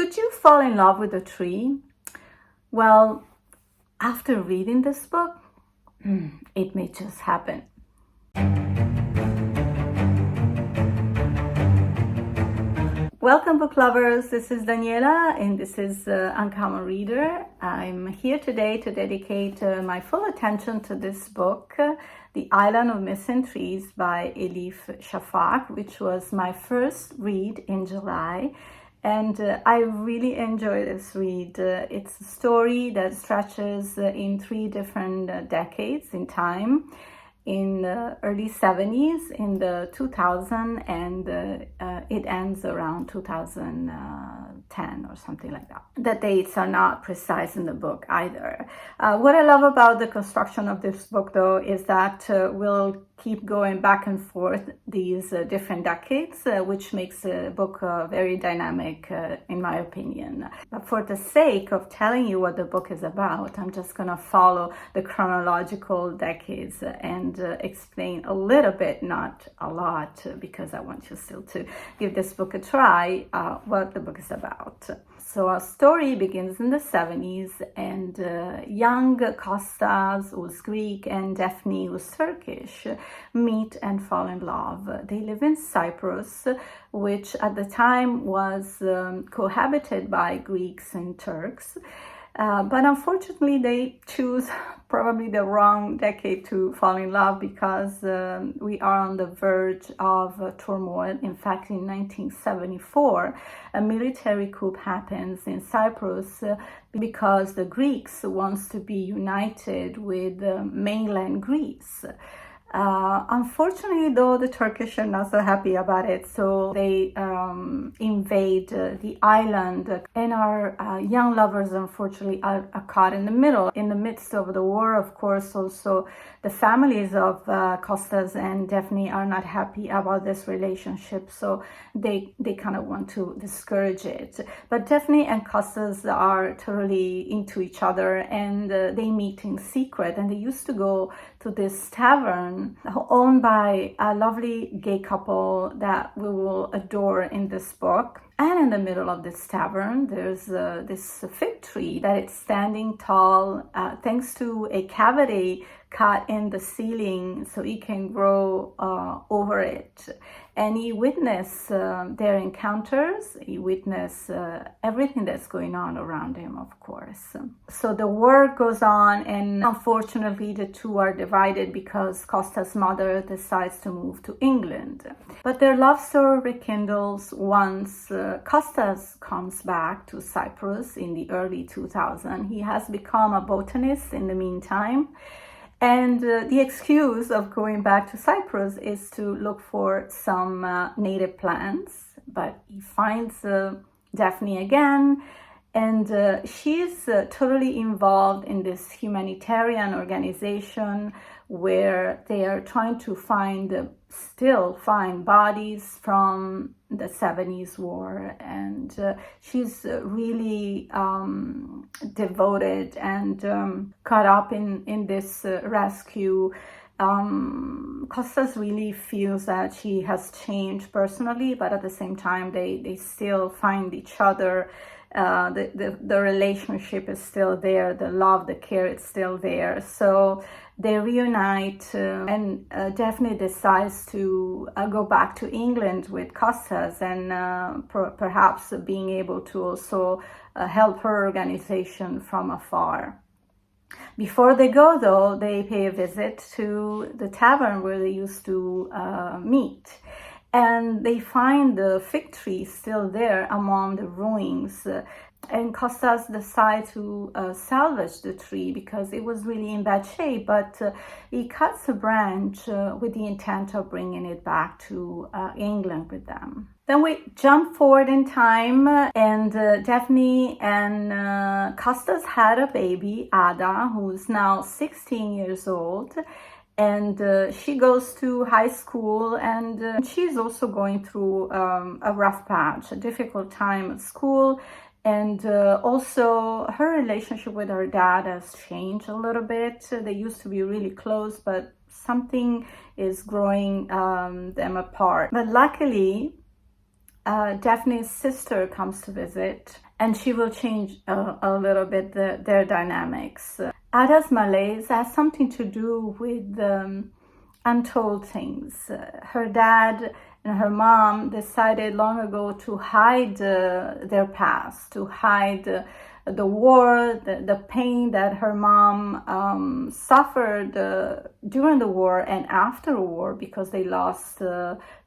Could you fall in love with a tree? Well, after reading this book, it may just happen. Welcome, book lovers. This is Daniela, and this is Uncommon Reader. I'm here today to dedicate my full attention to this book, The Island of Missing Trees by Elif Shafak, which was my first read in July. And I really enjoy this read. It's a story that stretches in 3 different decades in time. In the early 70s, in the 2000s, and it ends around 2010 or something like that. The dates are not precise in the book either. What I love about the construction of this book, though, is that we'll keep going back and forth these different decades, which makes the book very dynamic, in my opinion. But for the sake of telling you what the book is about, I'm just going to follow the chronological decades and explain a little bit, not a lot, because I want you still to give this book a try, what the book is about. So our story begins in the 70s, and young Kostas, who's Greek, and Daphne, who's Turkish, meet and fall in love. They live in Cyprus, which at the time was cohabited by Greeks and Turks. But unfortunately, they choose probably the wrong decade to fall in love, because we are on the verge of turmoil. In fact, in 1974, a military coup happens in Cyprus because the Greeks wants to be united with mainland Greece. Unfortunately, though, the Turkish are not so happy about it, so they invade the island, and our young lovers, unfortunately, are caught in the middle. In the midst of the war, of course, also the families of Kostas and Daphne are not happy about this relationship, so they kind of want to discourage it. But Daphne and Kostas are totally into each other, and they meet in secret, and they used to go to this tavern owned by a lovely gay couple that we will adore in this book. And in the middle of this tavern, there's this fig tree that is standing tall thanks to a cavity cut in the ceiling so it can grow over it. And he witnessed their encounters. He witnessed everything that's going on around him, of course. So the war goes on, and unfortunately the two are divided because Kostas' mother decides to move to England. But their love story rekindles once Kostas comes back to Cyprus in the early 2000s. He has become a botanist in the meantime. And the excuse of going back to Cyprus is to look for some native plants. But he finds Daphne again, and she's totally involved in this humanitarian organization where they are trying to still find bodies from the 70s war, and she's really devoted and caught up in this rescue. Kostas really feels that she has changed personally, but at the same time they still find each other. The relationship is still there, the love, the care is still there. So they reunite, and Daphne decides to go back to England with Kostas, and perhaps being able to also help her organization from afar. Before they go, though, they pay a visit to the tavern where they used to meet. And they find the fig tree still there among the ruins. And Kostas decides to salvage the tree because it was really in bad shape, but he cuts a branch with the intent of bringing it back to England with them. Then we jump forward in time, and Daphne and Kostas had a baby, Ada, who's now 16 years old. And she goes to high school, and she's also going through a rough patch, a difficult time at school. And also her relationship with her dad has changed a little bit. They used to be really close, but something is growing them apart. But luckily, Daphne's sister comes to visit, and she will change a little bit their dynamics. Ada's malaise has something to do with untold things. Her dad and her mom decided long ago to hide their past, to hide the war, the pain that her mom suffered during the war and after the war, because they lost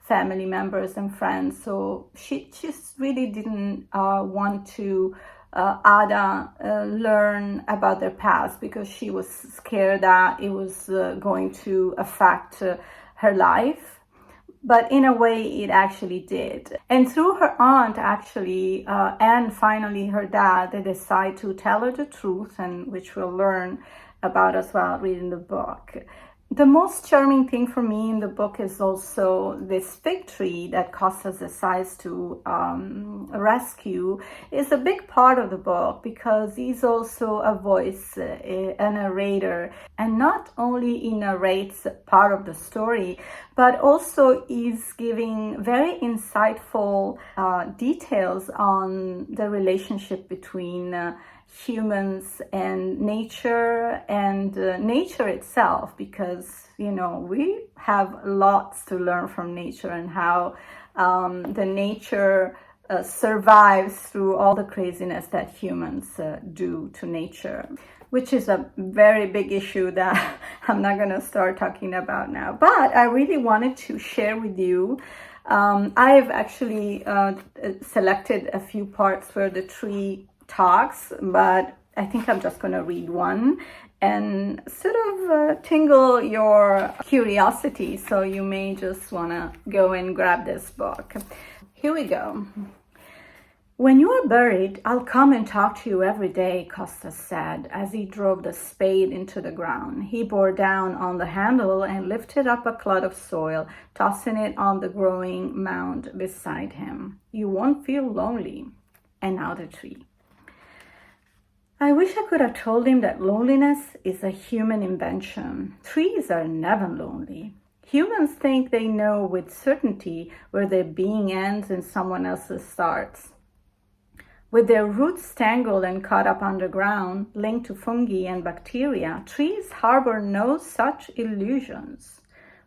family members and friends. So she just really didn't want to Ada learn about their past, because she was scared that it was going to affect her life. But in a way, it actually did. And through her aunt, actually, and finally her dad, they decide to tell her the truth, and which we'll learn about as well reading the book. The most charming thing for me in the book is also this fig tree that Costas decides to rescue. Is a big part of the book, because he's also a voice, a narrator, and not only he narrates part of the story, but also is giving very insightful details on the relationship between humans and nature itself, because we have lots to learn from nature, and how the nature survives through all the craziness that humans do to nature, which is a very big issue that I'm not going to start talking about now. But I really wanted to share with you. I've actually selected a few parts where the tree talks, but I think I'm just going to read one and sort of tingle your curiosity, so you may just want to go and grab this book. Here we go. When you are buried, I'll come and talk to you every day, Costas said as he drove the spade into the ground. He bore down on the handle and lifted up a clod of soil, tossing it on the growing mound beside him. You won't feel lonely. And now the tree. I wish I could have told him that loneliness is a human invention. Trees are never lonely. Humans think they know with certainty where their being ends and someone else's starts. With their roots tangled and caught up underground, linked to fungi and bacteria, trees harbor no such illusions.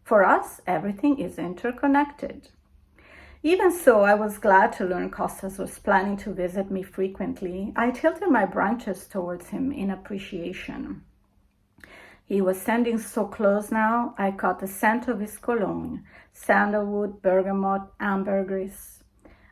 For us, everything is interconnected. Even so, I was glad to learn Costas was planning to visit me frequently. I tilted my branches towards him in appreciation. He was standing so close now, I caught the scent of his cologne, sandalwood, bergamot, ambergris.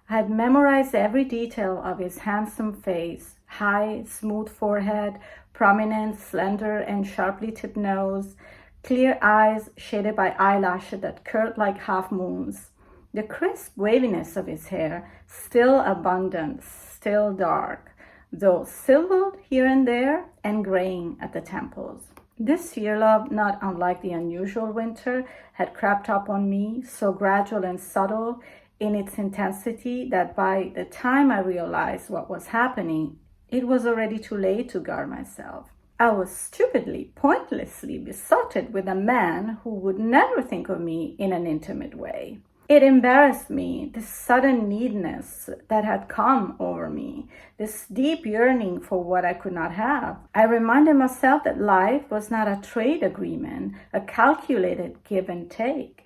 I had memorized every detail of his handsome face, high, smooth forehead, prominent, slender, and sharply tipped nose, clear eyes shaded by eyelashes that curled like half moons. The crisp waviness of his hair, still abundant, still dark, though silvered here and there and graying at the temples. This year, love, not unlike the unusual winter, had crept up on me, so gradual and subtle in its intensity that by the time I realized what was happening, it was already too late to guard myself. I was stupidly, pointlessly besotted with a man who would never think of me in an intimate way. It embarrassed me, this sudden neediness that had come over me, this deep yearning for what I could not have. I reminded myself that life was not a trade agreement, a calculated give and take,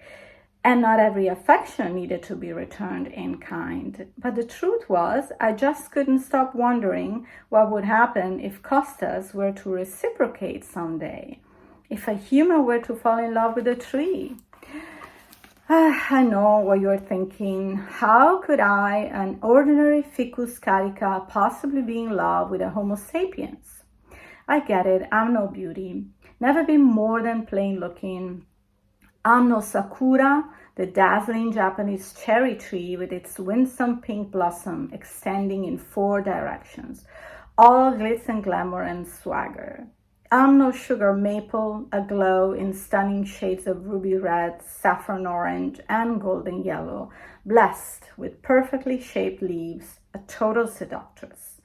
and not every affection needed to be returned in kind. But the truth was, I just couldn't stop wondering what would happen if Costas were to reciprocate someday, if a human were to fall in love with a tree. I know what you're thinking. How could I, an ordinary ficus carica, possibly be in love with a Homo sapiens? I get it, I'm no beauty, never been more than plain looking. I'm no sakura, the dazzling Japanese cherry tree with its winsome pink blossom extending in 4 directions, all glitz and glamour and swagger. I'm no sugar maple, aglow in stunning shades of ruby red, saffron orange, and golden yellow, blessed with perfectly shaped leaves, a total seductress.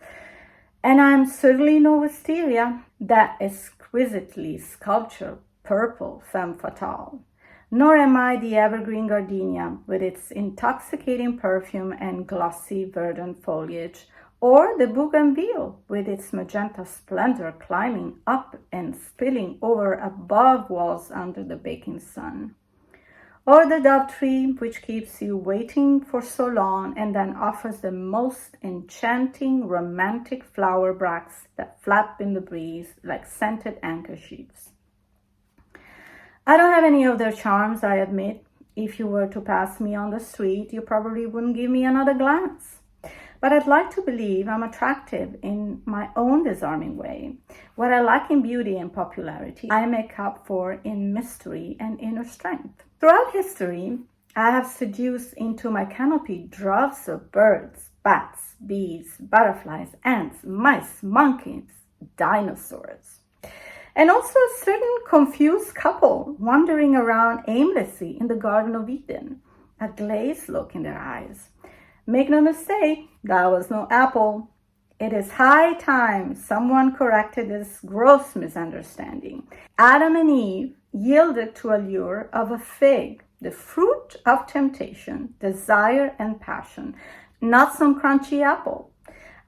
And I'm certainly no wisteria, that exquisitely sculptured purple femme fatale. Nor am I the evergreen gardenia with its intoxicating perfume and glossy verdant foliage, Or the bougainville with its magenta splendor climbing up and spilling over above walls under the baking sun. Or the dove tree, which keeps you waiting for so long and then offers the most enchanting, romantic flower bracts that flap in the breeze like scented handkerchiefs. I don't have any of their charms, I admit. If you were to pass me on the street, you probably wouldn't give me another glance. But I'd like to believe I'm attractive in my own disarming way. What I lack in beauty and popularity, I make up for in mystery and inner strength. Throughout history, I have seduced into my canopy droves of birds, bats, bees, butterflies, ants, mice, monkeys, dinosaurs. And also a certain confused couple wandering around aimlessly in the Garden of Eden, a glazed look in their eyes. Make no mistake, that was no apple. It is high time someone corrected this gross misunderstanding. Adam and Eve yielded to a lure of a fig, the fruit of temptation, desire, and passion, not some crunchy apple.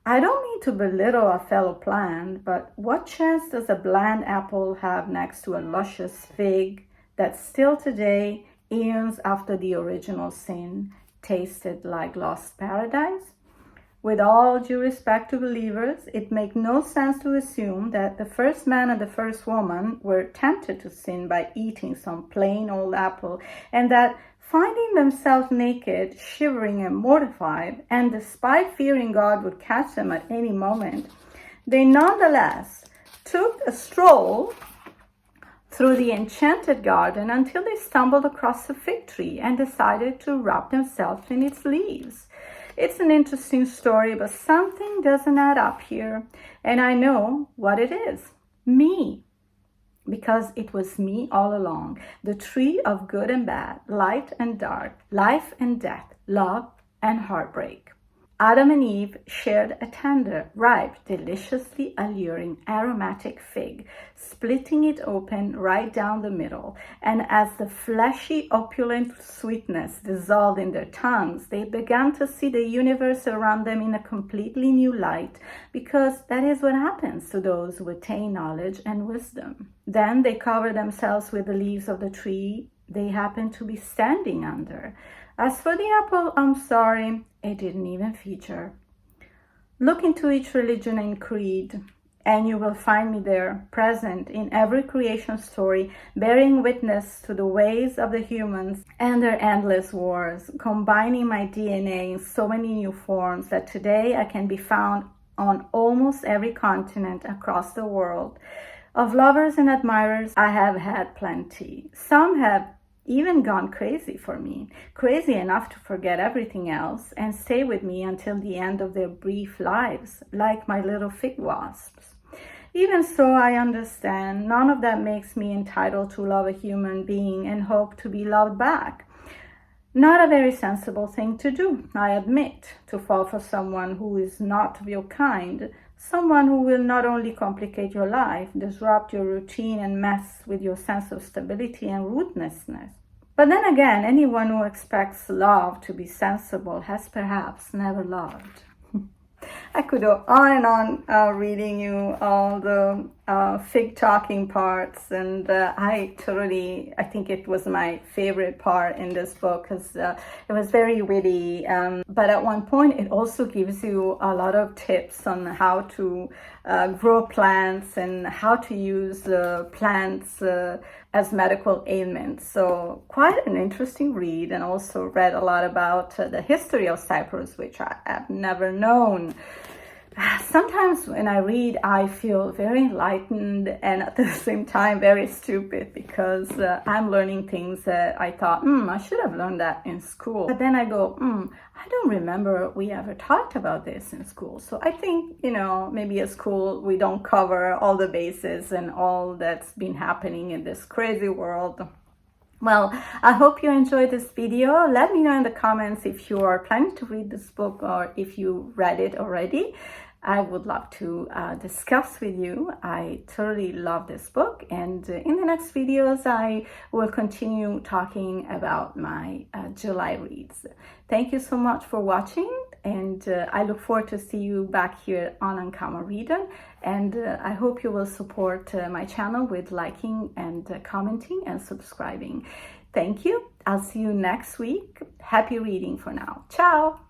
I don't mean to belittle a fellow plant, but what chance does a bland apple have next to a luscious fig that still today, eons after the original sin, tasted like lost paradise? With all due respect to believers, it makes no sense to assume that the first man and the first woman were tempted to sin by eating some plain old apple, and that finding themselves naked, shivering and mortified, and despite fearing God would catch them at any moment, they nonetheless took a stroll through the enchanted garden until they stumbled across a fig tree and decided to wrap themselves in its leaves. It's an interesting story, but something doesn't add up here, and I know what it is. Me. Because it was me all along, the tree of good and bad, light and dark, life and death, love and heartbreak. Adam and Eve shared a tender, ripe, deliciously alluring, aromatic fig, splitting it open right down the middle. And as the fleshy, opulent sweetness dissolved in their tongues, they began to see the universe around them in a completely new light, because that is what happens to those who attain knowledge and wisdom. Then they covered themselves with the leaves of the tree they happened to be standing under. As for the apple, I'm sorry, it didn't even feature. Look into each religion and creed, and you will find me there, present in every creation story, bearing witness to the ways of the humans and their endless wars, combining my DNA in so many new forms that today I can be found on almost every continent across the world. Of lovers and admirers, I have had plenty. Some have even gone crazy for me, crazy enough to forget everything else and stay with me until the end of their brief lives, like my little fig wasps. Even so, I understand none of that makes me entitled to love a human being and hope to be loved back. Not a very sensible thing to do, I admit, to fall for someone who is not of your kind, someone who will not only complicate your life, disrupt your routine, and mess with your sense of stability and rootlessness. But then again, anyone who expects love to be sensible has perhaps never loved. I could go on and on reading you all the fig talking parts, and I think it was my favorite part in this book because it was very witty, but at one point it also gives you a lot of tips on how to grow plants and how to use plants as medical ailments. So quite an interesting read, and also read a lot about the history of Cyprus, which I have never known. Sometimes when I read, I feel very enlightened and at the same time very stupid, because I'm learning things that I thought, I should have learned that in school. But then I go, I don't remember we ever talked about this in school. So I think, maybe at school we don't cover all the bases and all that's been happening in this crazy world. Well, I hope you enjoyed this video. Let me know in the comments if you are planning to read this book or if you read it already. I would love to discuss with you. I totally love this book, and in the next videos I will continue talking about my July reads. Thank you so much for watching, and I look forward to see you back here on Uncommon Reader, and I hope you will support my channel with liking and commenting and subscribing. Thank you. I'll see you next week. Happy reading for now. Ciao!